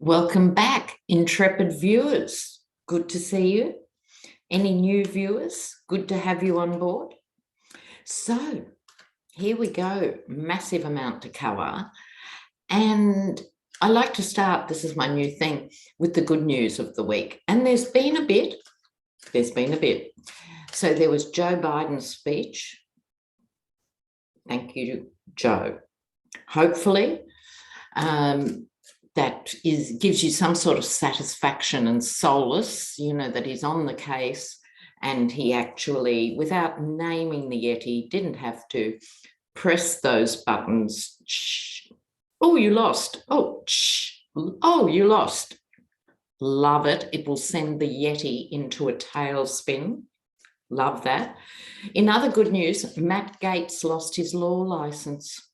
Welcome back, intrepid viewers. Good to see you. Any new viewers? Good to have you on board. So here we go, massive amount to cover. And I like to start, this is my new thing, with the good news of the week. And there's been a bit. So there was Joe Biden's speech. Thank you, Joe. Hopefully, that gives you some sort of satisfaction and solace, you know, that he's on the case and he actually, without naming the Yeti, didn't have to press those buttons. Shh. Oh, you lost. Oh, shh. Oh, you lost. Love it. It will send the Yeti into a tailspin. Love that. In other good news, Matt Gaetz lost his law license.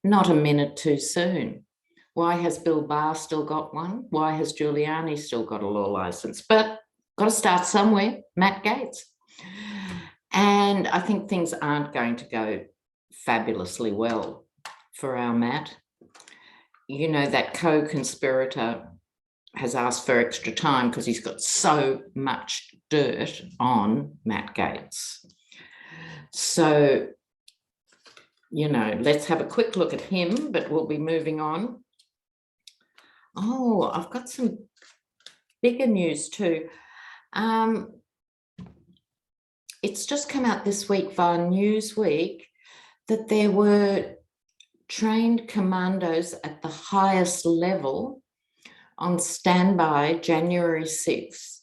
Not a minute too soon. Why has Bill Barr still got one? Why has Giuliani still got a law license? But got to start somewhere, Matt Gaetz. And I think things aren't going to go fabulously well for our Matt. You know, that co-conspirator has asked for extra time because he's got so much dirt on Matt Gaetz. So, you know, let's have a quick look at him, but we'll be moving on. Oh, I've got some bigger news too. It's just come out this week via Newsweek that there were trained commandos at the highest level on standby January 6th.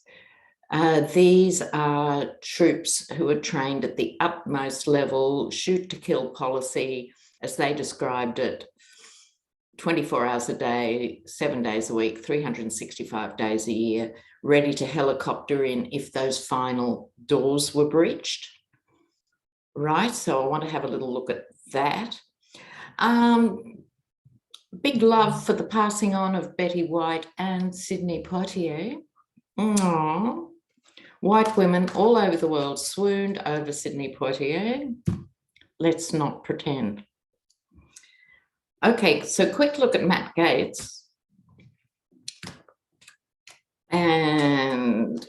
These are troops who are trained at the utmost level, shoot to kill policy, as they described it, 24 hours a day, 7 days a week, 365 days a year, ready to helicopter in if those final doors were breached. Right, so I want to have a little look at that. Big love for the passing on of Betty White and Sidney Poitier. Aww. White women all over the world swooned over Sidney Poitier. Let's not pretend. Okay, so quick look at Matt Gaetz. And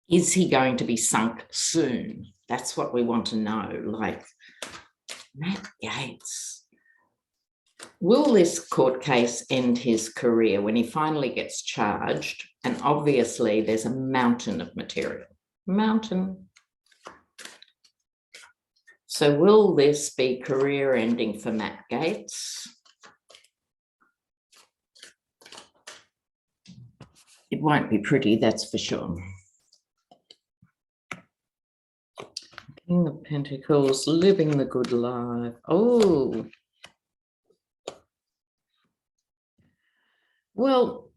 is he going to be sunk soon? That's what we want to know. Like, Matt Gaetz. Will this court case end his career when he finally gets charged? And obviously there's a mountain of material. Mountain. So will this be career ending for Matt Gaetz? It won't be pretty, that's for sure. King of Pentacles, living the good life. Oh. Well,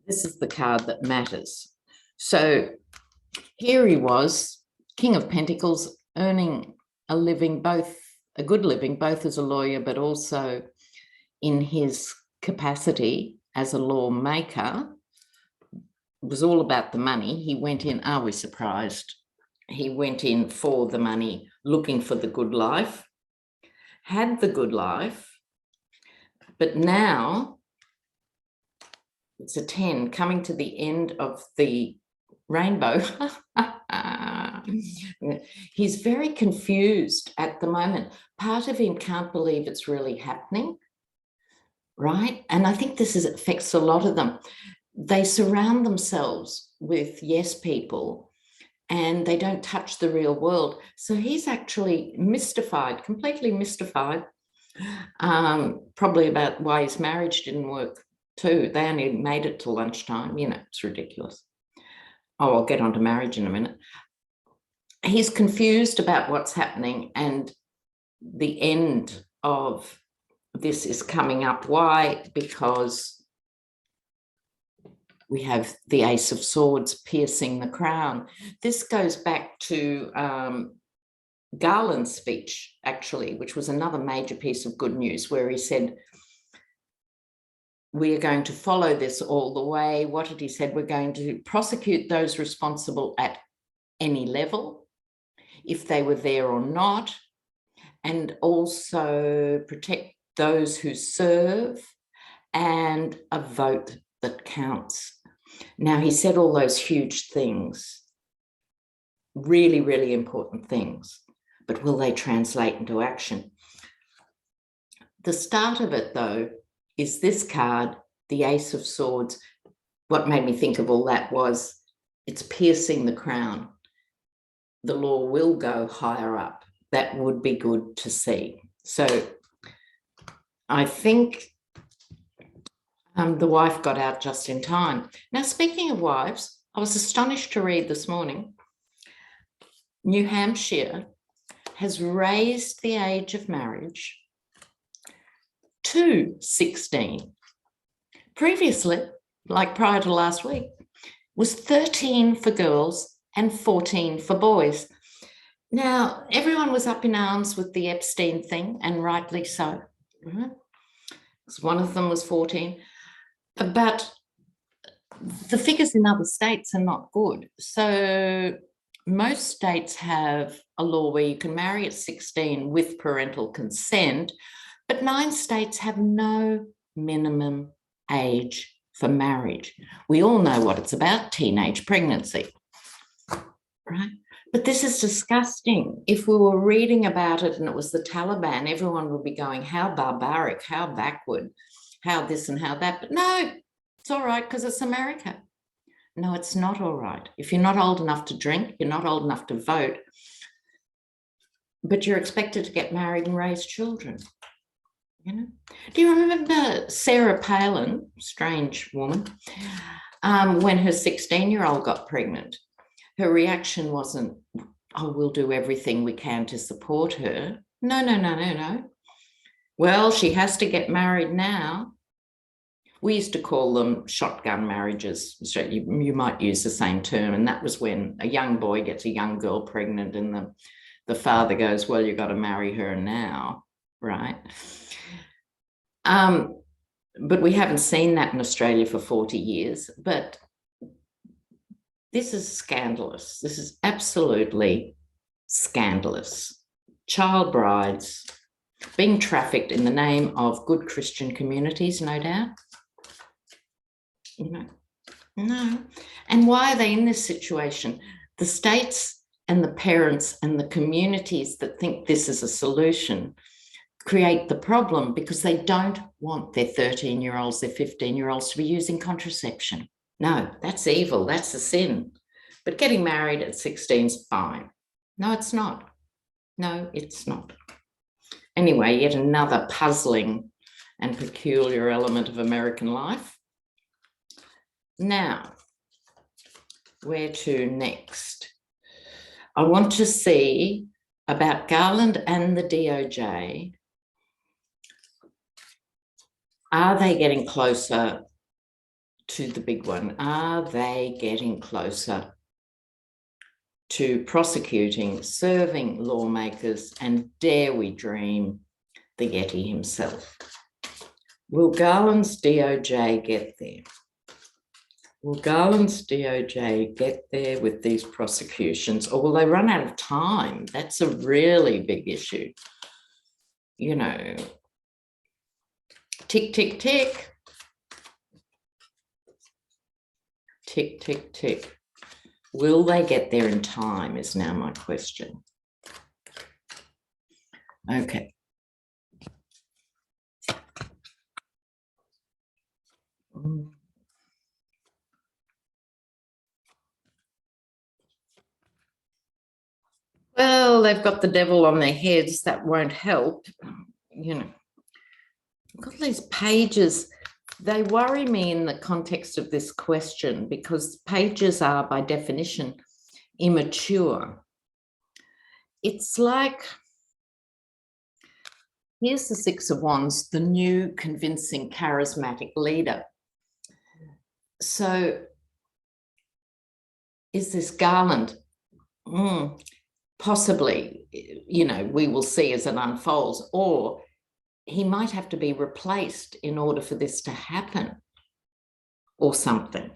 this is the card that matters. So here he was, King of Pentacles, earning a living, a good living, both as a lawyer, but also in his capacity as a lawmaker. It was all about the money. He went in, are we surprised? He went in for the money, looking for the good life, had the good life, but now it's a 10 coming to the end of the rainbow. He's very confused at the moment. Part of him can't believe it's really happening, right? And I think this affects a lot of them. They surround themselves with yes people and they don't touch the real world. So he's actually mystified, completely mystified, probably about why his marriage didn't work too. They only made it till lunchtime. You know, it's ridiculous. Oh, I'll get on to marriage in a minute. He's confused about what's happening and the end of this is coming up. Why? Because we have the Ace of Swords piercing the crown. This goes back to Garland's speech, actually, which was another major piece of good news, where he said, we are going to follow this all the way. What did he said? We're going to prosecute those responsible at any level, if they were there or not. and also protect those who serve, and a vote that counts. Now, he said all those huge things, really, really important things, but will they translate into action? The start of it, though, is this card, the Ace of Swords. What made me think of all that was it's piercing the crown. The law will go higher up. That would be good to see. So I think the wife got out just in time. Now, speaking of wives, I was astonished to read this morning, New Hampshire has raised the age of marriage to 16. Previously, like prior to last week, was 13 for girls and 14 for boys. Now, everyone was up in arms with the Epstein thing, and rightly so. One of them was 14. But the figures in other states are not good. So most states have a law where you can marry at 16 with parental consent, but 9 states have no minimum age for marriage. We all know what it's about, teenage pregnancy, right? But this is disgusting. If we were reading about it and it was the Taliban, everyone would be going, how barbaric, how backward, how this and how that. But no, it's all right because it's America. No, it's not all right. If you're not old enough to drink, you're not old enough to vote, but you're expected to get married and raise children. You know? Do you remember Sarah Palin, strange woman, when her 16-year-old got pregnant? Her reaction wasn't, oh, we'll do everything we can to support her. No. Well, she has to get married now. We used to call them shotgun marriages. So you might use the same term. And that was when a young boy gets a young girl pregnant and the father goes, well, you've got to marry her now, right? But we haven't seen that in Australia for 40 years. But this is scandalous. This is absolutely scandalous. Child brides being trafficked in the name of good Christian communities, no doubt. You know, no. And why are they in this situation? The states and the parents and the communities that think this is a solution create the problem because they don't want their 13-year-olds, their 15-year-olds to be using contraception. No, that's evil. That's a sin. But getting married at 16 is fine. No, it's not. No, it's not. Anyway, yet another puzzling and peculiar element of American life. Now, where to next? I want to see about Garland and the DOJ. Are they getting closer to the big one? Are they getting closer to prosecuting, serving lawmakers, and dare we dream, the Yeti himself? Will Garland's DOJ get there? Will Garland's DOJ get there with these prosecutions, or will they run out of time? That's a really big issue. You know, tick, tick, tick. Tick, tick, tick. Will they get there in time is now my question. Okay. Well, they've got the devil on their heads. That won't help. You know, I've got these pages. They worry me in the context of this question because pages are, by definition, immature. It's like, here's the Six of Wands, the new, convincing, charismatic leader. So is this Garland? Possibly, you know, we will see as it unfolds, or he might have to be replaced in order for this to happen, or something.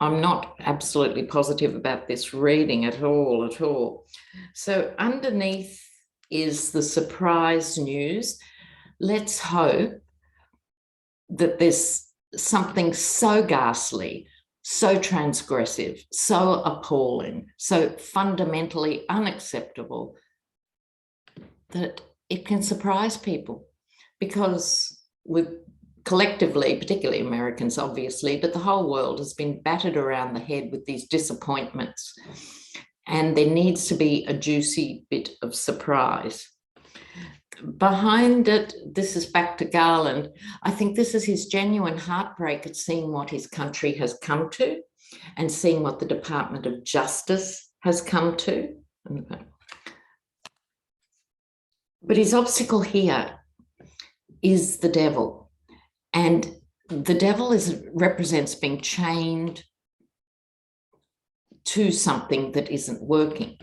I'm not absolutely positive about this reading at all. So underneath is the surprise news. Let's hope that there's something so ghastly, so transgressive, so appalling, so fundamentally unacceptable that it can surprise people, because we've collectively, particularly Americans, obviously, but the whole world has been battered around the head with these disappointments. And there needs to be a juicy bit of surprise. Behind it, this is back to Garland. I think this is his genuine heartbreak at seeing what his country has come to and seeing what the Department of Justice has come to. But his obstacle here is the devil. And the devil represents being chained to something that isn't working.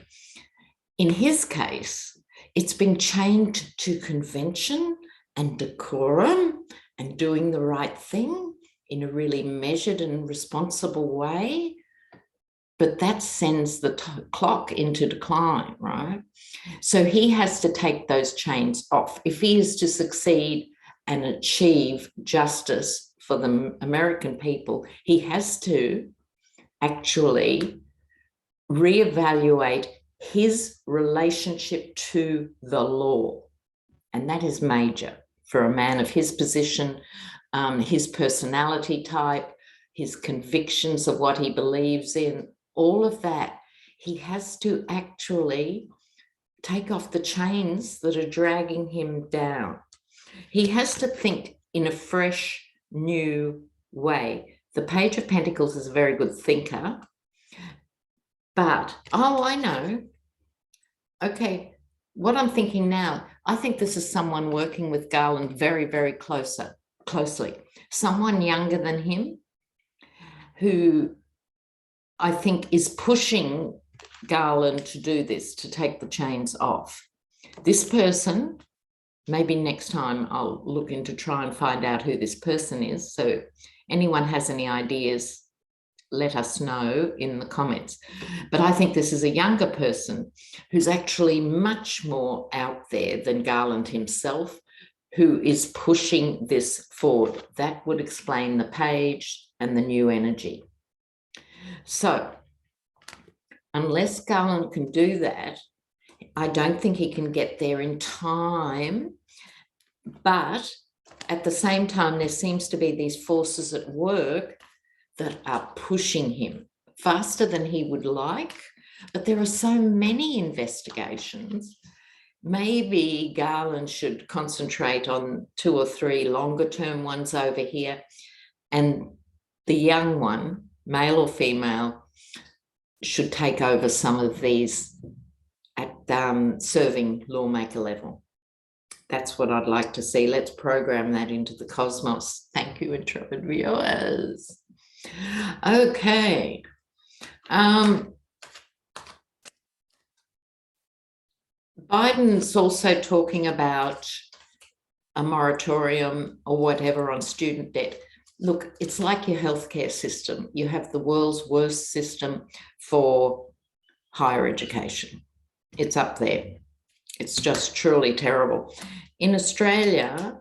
In his case, it's been chained to convention and decorum and doing the right thing in a really measured and responsible way. But that sends the clock into decline, right? So he has to take those chains off. If he is to succeed and achieve justice for the American people, he has to actually reevaluate his relationship to the law. And that is major for a man of his position, his personality type, his convictions of what he believes in, all of that. He has to actually take off the chains that are dragging him down. He has to think in a fresh, new way. The Page of Pentacles is a very good thinker. But, oh, I know. Okay, what I'm thinking now, I think this is someone working with Garland very, very closely. Someone younger than him who I think is pushing Garland to do this, to take the chains off. This person, maybe next time I'll look into try and find out who this person is. So anyone has any ideas, let us know in the comments. But I think this is a younger person who's actually much more out there than Garland himself, who is pushing this forward. That would explain the page and the new energy. So unless Garland can do that, I don't think he can get there in time. But at the same time, there seems to be these forces at work that are pushing him faster than he would like. But there are so many investigations. Maybe Garland should concentrate on 2 or 3 longer term ones over here. And the young one, male or female, should take over some of these at serving lawmaker level. That's what I'd like to see. Let's program that into the cosmos. Thank you, intrepid viewers. Okay. Biden's also talking about a moratorium or whatever on student debt. Look, it's like your healthcare system. You have the world's worst system for higher education. It's up there. It's just truly terrible. In Australia,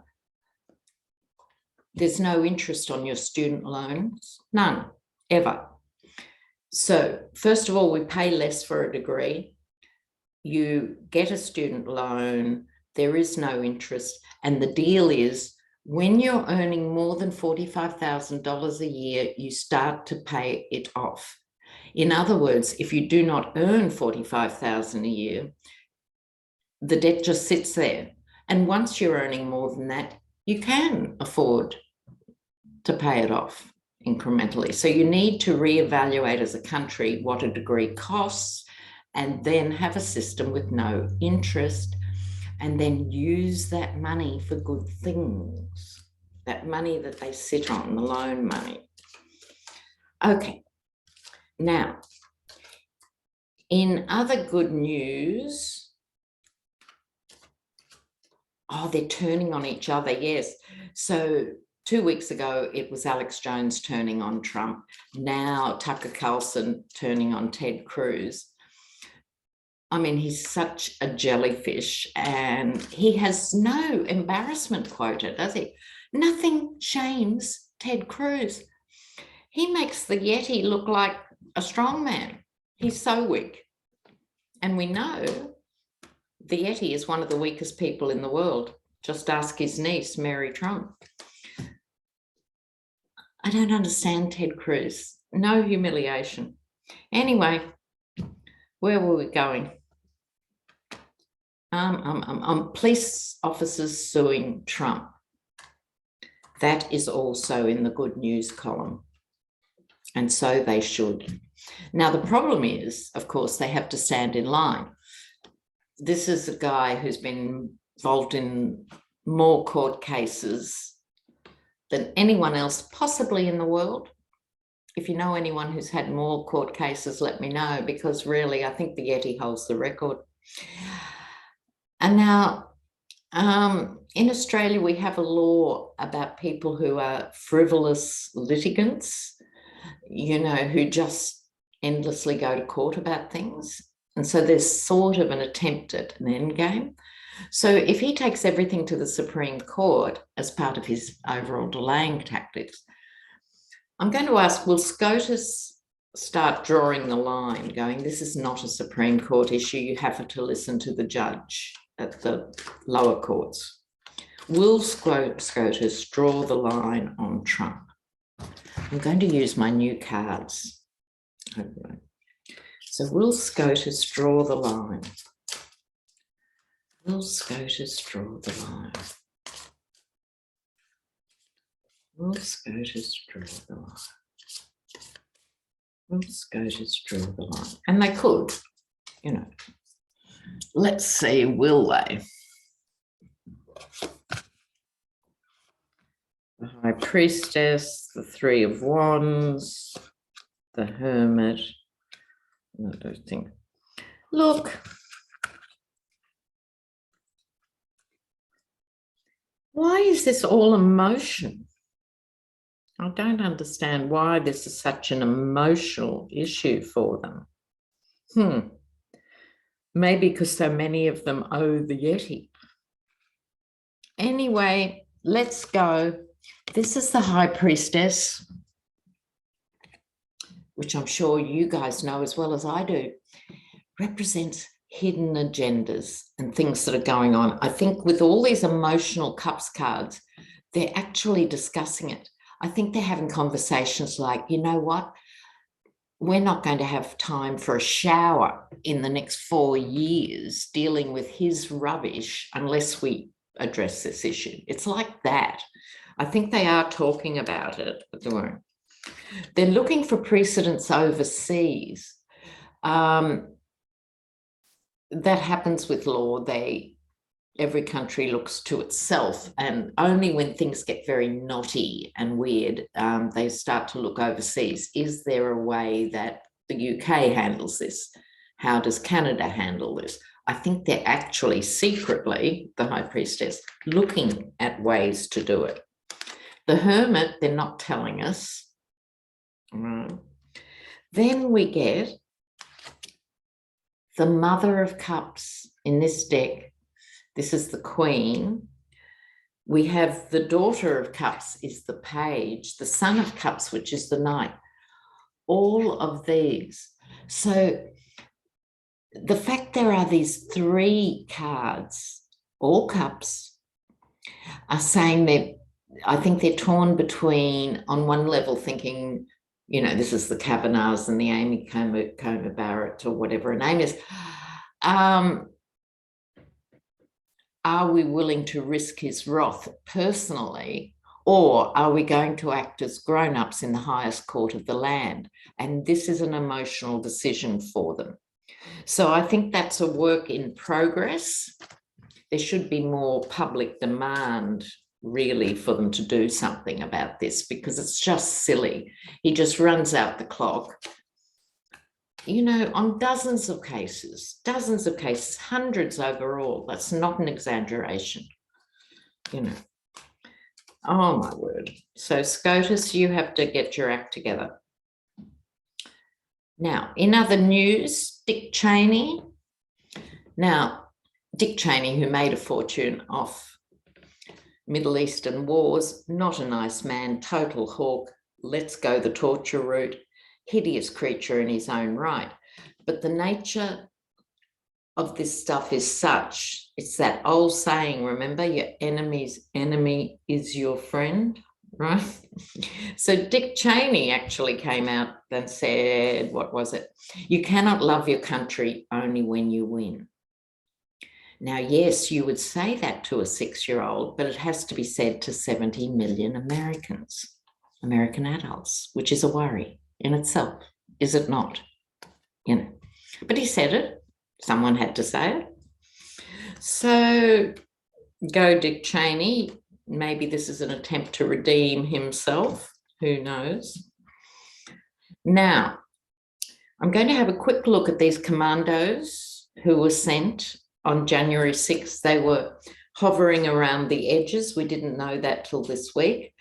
there's no interest on your student loans, none, ever. So first of all, we pay less for a degree. You get a student loan, there is no interest. And the deal is when you're earning more than $45,000 a year, you start to pay it off. In other words, if you do not earn $45,000 a year, the debt just sits there. And once you're earning more than that, you can afford to pay it off incrementally. So you need to reevaluate as a country what a degree costs, and then have a system with no interest, and then use that money for good things, that money that they sit on, the loan money. Okay, now, in other good news, oh, they're turning on each other, yes. So 2 weeks ago, it was Alex Jones turning on Trump. Now Tucker Carlson turning on Ted Cruz. I mean, he's such a jellyfish, and he has no embarrassment quota, does he? Nothing shames Ted Cruz. He makes the Yeti look like a strong man. He's so weak. And we know the Yeti is one of the weakest people in the world. Just ask his niece, Mary Trump. I don't understand Ted Cruz. No humiliation. Anyway, where were we going? Police officers suing Trump. That is also in the good news column. And so they should. Now, the problem is, of course, they have to stand in line. This is a guy who's been involved in more court cases than anyone else possibly in the world. If you know anyone who's had more court cases, let me know, because really, I think the Yeti holds the record. And now, in Australia, we have a law about people who are frivolous litigants, you know, who just endlessly go to court about things. And so there's sort of an attempt at an end game. So if he takes everything to the Supreme Court as part of his overall delaying tactics, I'm going to ask, will SCOTUS start drawing the line, going, this is not a Supreme Court issue, you have to listen to the judge at the lower courts? Will SCOTUS draw the line on Trump? I'm going to use my new cards. Okay. So will SCOTUS draw the line? Will SCOTUS draw the line? Will SCOTUS draw the line? Will SCOTUS draw the line? And they could, you know. Let's see, will they? The High Priestess, the Three of Wands, the Hermit. I don't think. Look. Why is this all emotion? I don't understand why this is such an emotional issue for them. Maybe because so many of them owe the Yeti. Anyway, let's go. This is the High Priestess, which I'm sure you guys know as well as I do, represents hidden agendas and things that are going on. I think with all these emotional cups cards, they're actually discussing it. I think they're having conversations like, you know what? We're not going to have time for a shower in the next 4 years dealing with his rubbish unless we address this issue. It's like that. I think they are talking about it, but they won't. They're looking for precedents overseas. That happens with law. Every country looks to itself, and only when things get very knotty and weird, they start to look overseas. Is there a way that the UK handles this? How does Canada handle this? I think they're actually secretly, the High Priestess, looking at ways to do it. The Hermit, they're not telling us. Then we get the Mother of Cups in this deck. This is the Queen. We have the Daughter of Cups is the Page, the Son of Cups, which is the Knight. All of these. So the fact there are these 3 cards, all cups, are saying I think they're torn between, on one level, thinking, you know, this is the Kavanaghs and the Amy Coney Barrett or whatever her name is. Are we willing to risk his wrath personally, or are we going to act as grown-ups in the highest court of the land? And this is an emotional decision for them. So I think that's a work in progress. There should be more public demand, really, for them to do something about this, because it's just silly. He just runs out the clock. You know, on dozens of cases, hundreds overall. That's not an exaggeration, you know. Oh, my word. So, SCOTUS, you have to get your act together. Now, in other news, Dick Cheney. Now, Dick Cheney, who made a fortune off Middle Eastern wars, not a nice man, total hawk, let's go the torture route, hideous creature in his own right. But the nature of this stuff is such, it's that old saying, remember, your enemy's enemy is your friend, right? So Dick Cheney actually came out and said, what was it? You cannot love your country only when you win. Now, yes, you would say that to a 6-year-old, but it has to be said to 70 million Americans, American adults, which is a worry in itself, is it not? You know, but he said it. Someone had to say it. So go Dick Cheney. Maybe this is an attempt to redeem himself. Who knows? Now, I'm going to have a quick look at these commandos who were sent on January 6th. They were hovering around the edges. We didn't know that till this week.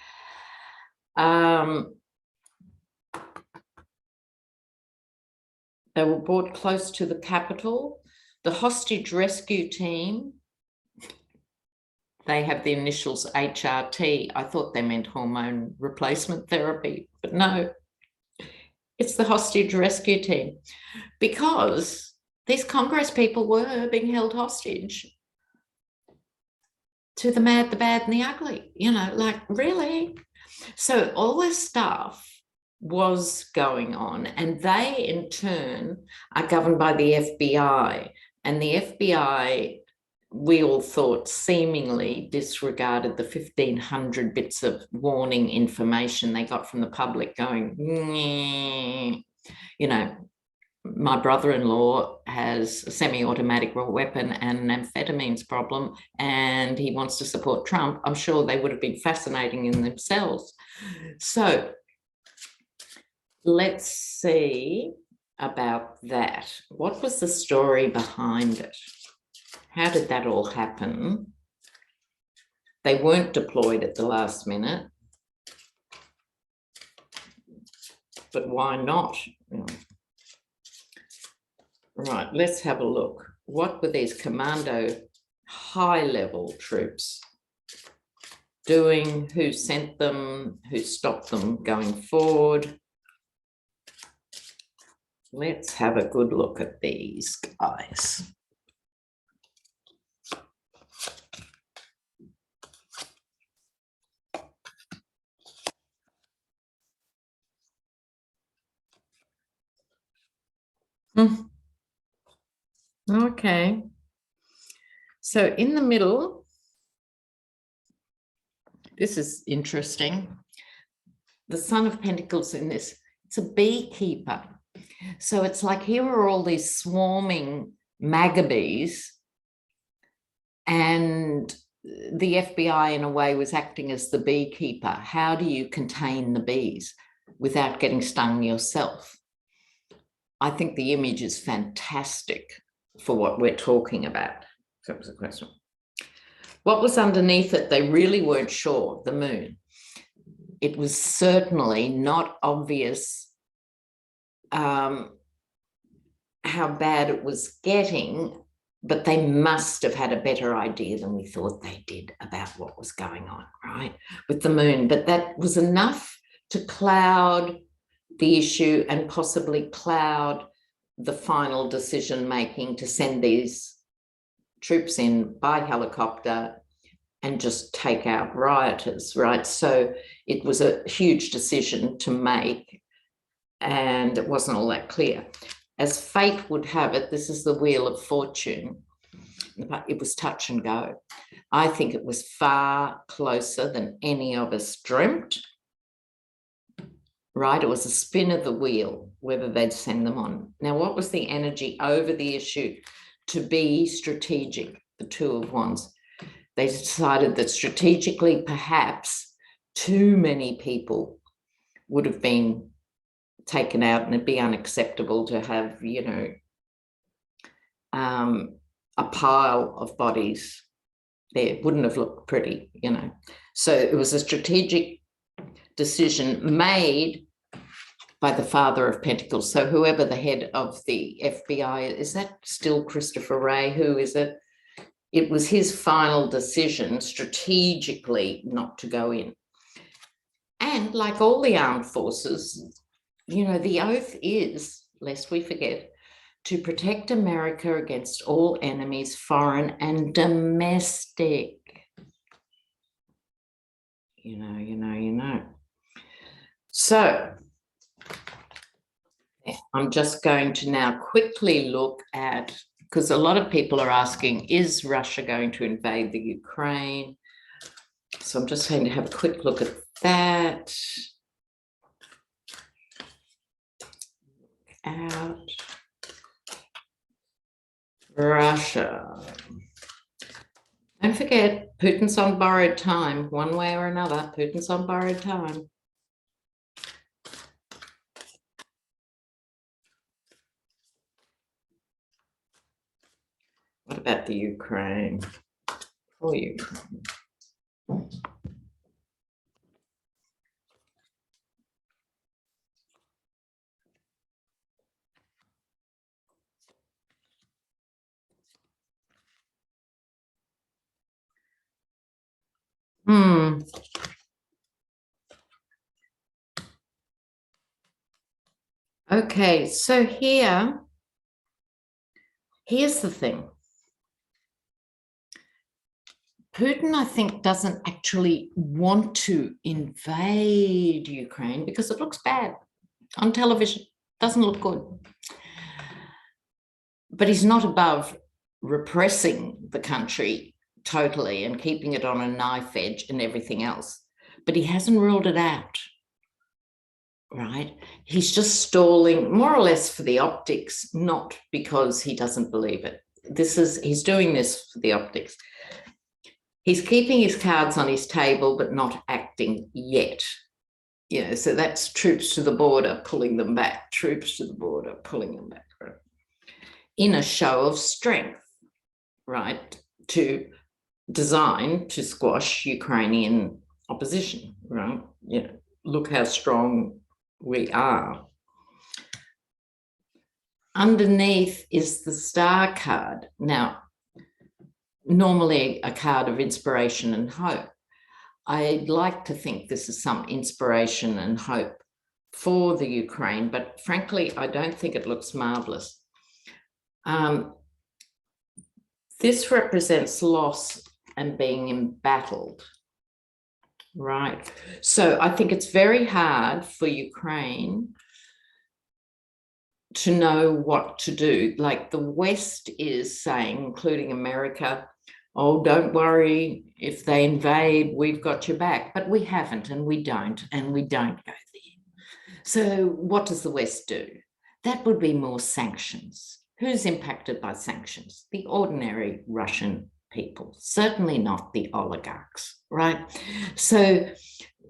They were brought close to the Capitol. The hostage rescue team, they have the initials HRT. I thought they meant hormone replacement therapy, but no, it's the hostage rescue team, because these Congress people were being held hostage to the mad, the bad, and the ugly, you know, like really. So all this stuff was going on, and they in turn are governed by the FBI, and the FBI, we all thought, seemingly disregarded the 1,500 bits of warning information they got from the public going, you know, my brother-in-law has a semi-automatic weapon and an amphetamines problem, and he wants to support Trump. I'm sure they would have been fascinating in themselves. So let's see about that. What was the story behind it? How did that all happen? They weren't deployed at the last minute, but why not? Right, let's have a look. What were these commando high-level troops doing? Who sent them? Who stopped them going forward? Let's have a good look at these guys. Okay. So in the middle, this is interesting. The Son of Pentacles in this, it's a beekeeper. So it's like here are all these swarming MAGA bees, and the FBI in a way was acting as the beekeeper. How do you contain the bees without getting stung yourself? I think the image is fantastic for what we're talking about. So that was a question. What was underneath it? They really weren't sure. The moon. It was certainly not obvious how bad it was getting, but they must have had a better idea than we thought they did about what was going on, right, with the moon. But that was enough to cloud the issue and possibly cloud the final decision-making to send these troops in by helicopter and just take out rioters, right? So it was a huge decision to make, and it wasn't all that clear. As fate would have it, this is the Wheel of Fortune. It was touch and go. I think it was far closer than any of us dreamt, right? It was a spin of the wheel, whether they'd send them on. Now, what was the energy over the issue? To be strategic, the Two of Wands. They decided that strategically, perhaps too many people would have been taken out, and it'd be unacceptable to have, you know, a pile of bodies there. It wouldn't have looked pretty, you know. So it was a strategic decision made by the father of Pentacles. So whoever the head of the FBI is that still Christopher Wray? Who is it? It was his final decision strategically not to go in. And like all the armed forces, you know, the oath is, lest we forget, to protect America against all enemies, foreign and domestic. You know. So I'm just going to now quickly look at, because a lot of people are asking, is Russia going to invade the Ukraine? So I'm just going to have a quick look at that. Out. Russia. Don't forget, Putin's on borrowed time, one way or another. Putin's on borrowed time. What about the Ukraine? For Ukraine. Okay, so here's the thing. Putin, I think, doesn't actually want to invade Ukraine because it looks bad on television. Doesn't look good. But he's not above repressing the country totally and keeping it on a knife edge and everything else. But he hasn't ruled it out, right? He's just stalling more or less for the optics, not because he doesn't believe it. He's doing this for the optics. He's keeping his cards on his table, but not acting yet. You know, so that's troops to the border, pulling them back, troops to the border, pulling them back, right? In a show of strength, right? Designed to squash Ukrainian opposition, right? You know, look how strong we are. Underneath is the star card. Now, normally a card of inspiration and hope. I'd like to think this is some inspiration and hope for the Ukraine, but frankly, I don't think it looks marvelous. This represents loss and being embattled, right? So I think it's very hard for Ukraine to know what to do. Like the West is saying, including America, oh, don't worry, if they invade, we've got your back. But we haven't, and we don't go there. So what does the West do? That would be more sanctions. Who's impacted by sanctions? The ordinary Russian people, certainly not the oligarchs, right? So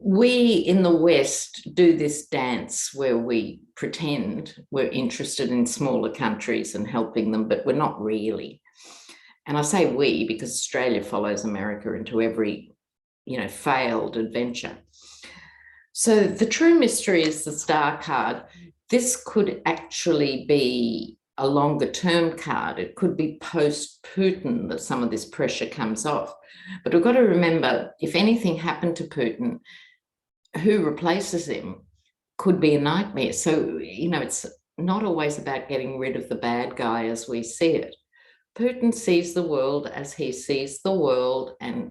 we in the West do this dance where we pretend we're interested in smaller countries and helping them, but we're not really. And I say we because Australia follows America into every, you know, failed adventure. So the true mystery is the star card. This could actually be a longer term card. It could be post-Putin that some of this pressure comes off. But we've got to remember, if anything happened to Putin, who replaces him could be a nightmare. So, you know, it's not always about getting rid of the bad guy as we see it. Putin sees the world as he sees the world, and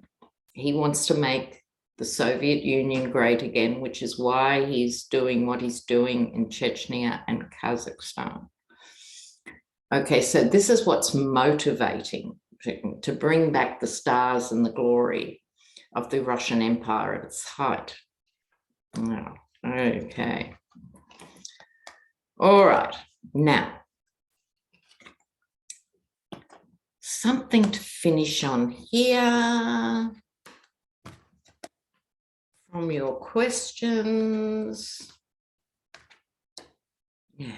he wants to make the Soviet Union great again, which is why he's doing what he's doing in Chechnya and Kazakhstan. Okay, so this is what's motivating to bring back the stars and the glory of the Russian Empire at its height. Oh, okay. All right. Now, something to finish on here from your questions. Yeah.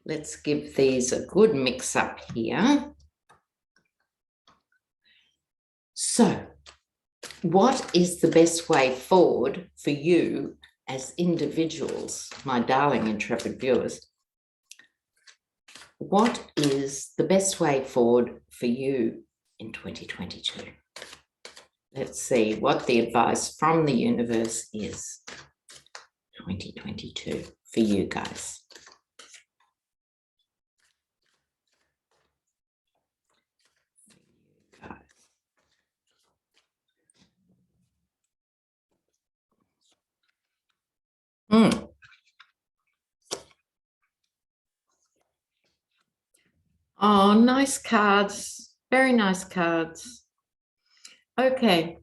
Let's give these a good mix up here. So, what is the best way forward for you as individuals, my darling intrepid viewers? What is the best way forward for you in 2022? Let's see what the advice from the universe is. 2022 for you guys. Oh, nice cards. Very nice cards. Okay.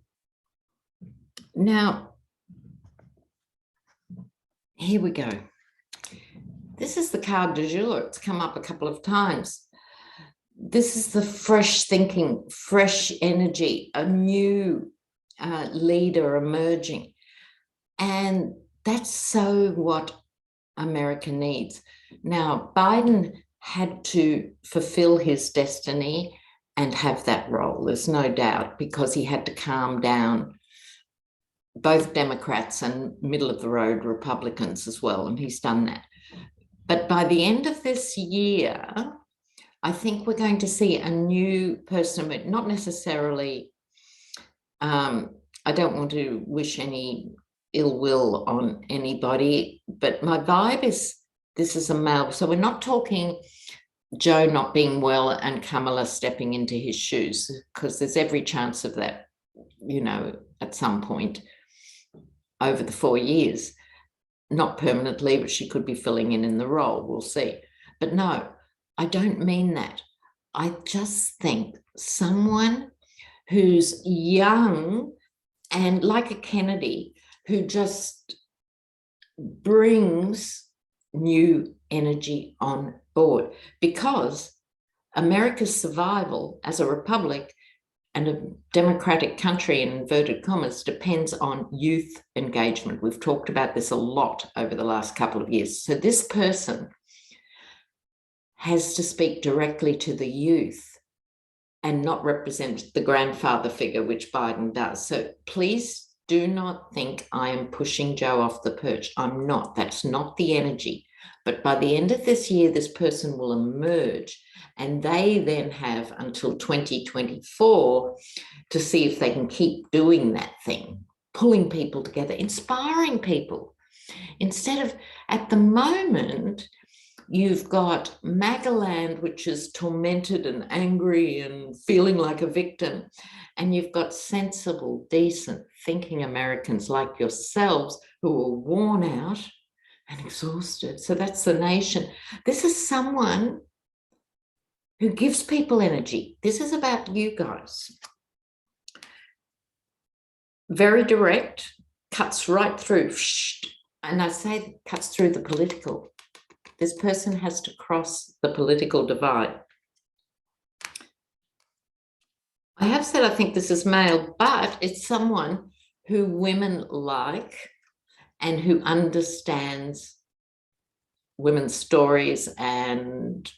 Now, here we go. This is the card du jour. It's come up a couple of times. This is the fresh thinking, fresh energy, a new leader emerging. And that's so what America needs. Now, Biden had to fulfill his destiny and have that role, there's no doubt, because he had to calm down both Democrats and middle-of-the-road Republicans as well, and he's done that. But by the end of this year, I think we're going to see a new person, not necessarily, I don't want to wish any ill will on anybody, but my vibe is this is a male. So we're not talking Joe not being well and Kamala stepping into his shoes, because there's every chance of that, you know, at some point over the 4 years. Not permanently, but she could be filling in the role. We'll see. But no, I don't mean that. I just think someone who's young and like a Kennedy, who just brings new energy on board, because America's survival as a republic and a democratic country, in inverted commas, depends on youth engagement. We've talked about this a lot over the last couple of years. So this person has to speak directly to the youth and not represent the grandfather figure, which Biden does. So please do not think I am pushing Joe off the perch. I'm not. That's not the energy. But by the end of this year, this person will emerge, and they then have until 2024 to see if they can keep doing that thing, pulling people together, inspiring people. Instead of, at the moment, you've got Magaland, which is tormented and angry and feeling like a victim. And you've got sensible, decent, thinking Americans like yourselves who are worn out and exhausted. So that's the nation. This is someone who gives people energy. This is about you guys. Very direct, cuts right through. And I say cuts through the political. This person has to cross the political divide. I have said I think this is male, but it's someone who women like and who understands women's stories and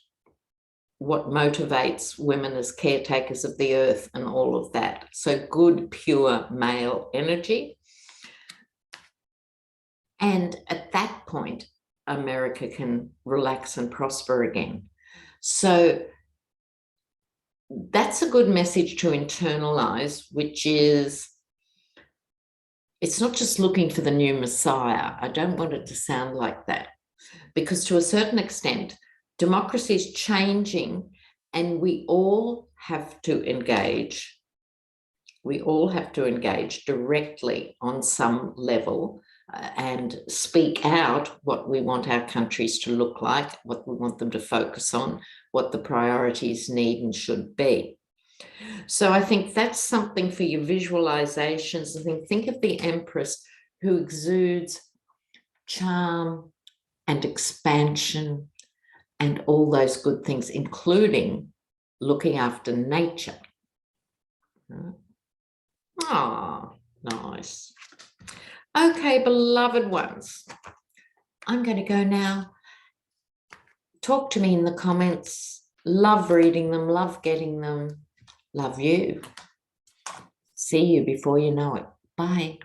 what motivates women as caretakers of the earth and all of that. So good, pure male energy. And at that point, America can relax and prosper again. So that's a good message to internalize, which is, it's not just looking for the new Messiah. I don't want it to sound like that, because to a certain extent, democracy is changing and we all have to engage. We all have to engage directly on some level and speak out what we want our countries to look like, what we want them to focus on, what the priorities need and should be. So I think that's something for your visualizations. I think of the Empress who exudes charm and expansion and all those good things, including looking after nature. Oh, nice. Okay, beloved ones, I'm going to go now. Talk to me in the comments. Love reading them, love getting them. Love you. See you before you know it. Bye.